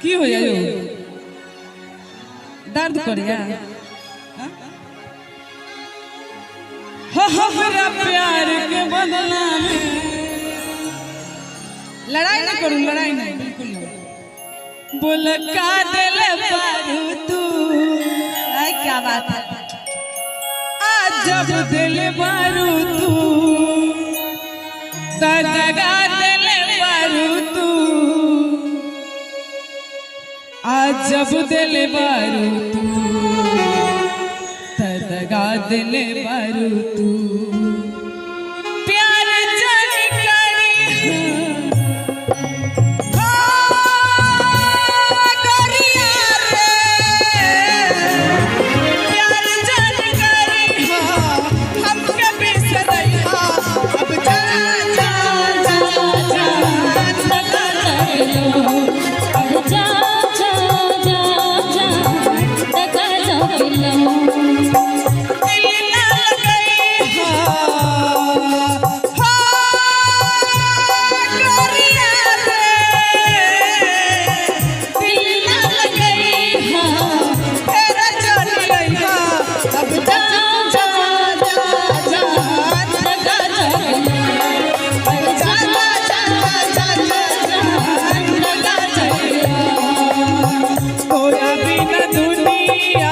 की हो जाए दर्द करिया हमरा प्यार के बदला में लड़ाई नहीं करूं, लड़ाई नहीं, बिल्कुल नहीं। बोल का दिल बारू तू, क्या बात है। आज जब दिल बारू तू दगा दिल बारू तू, आज जब दिल बारू तू दगा दिल बारू तू। प्यार जानी करी गोरिया रे, प्यार जानी करी हमके बिसरई अब जा जा जा जा दगा चलो, अब जा जा जा जा दगा चलो। दुनिया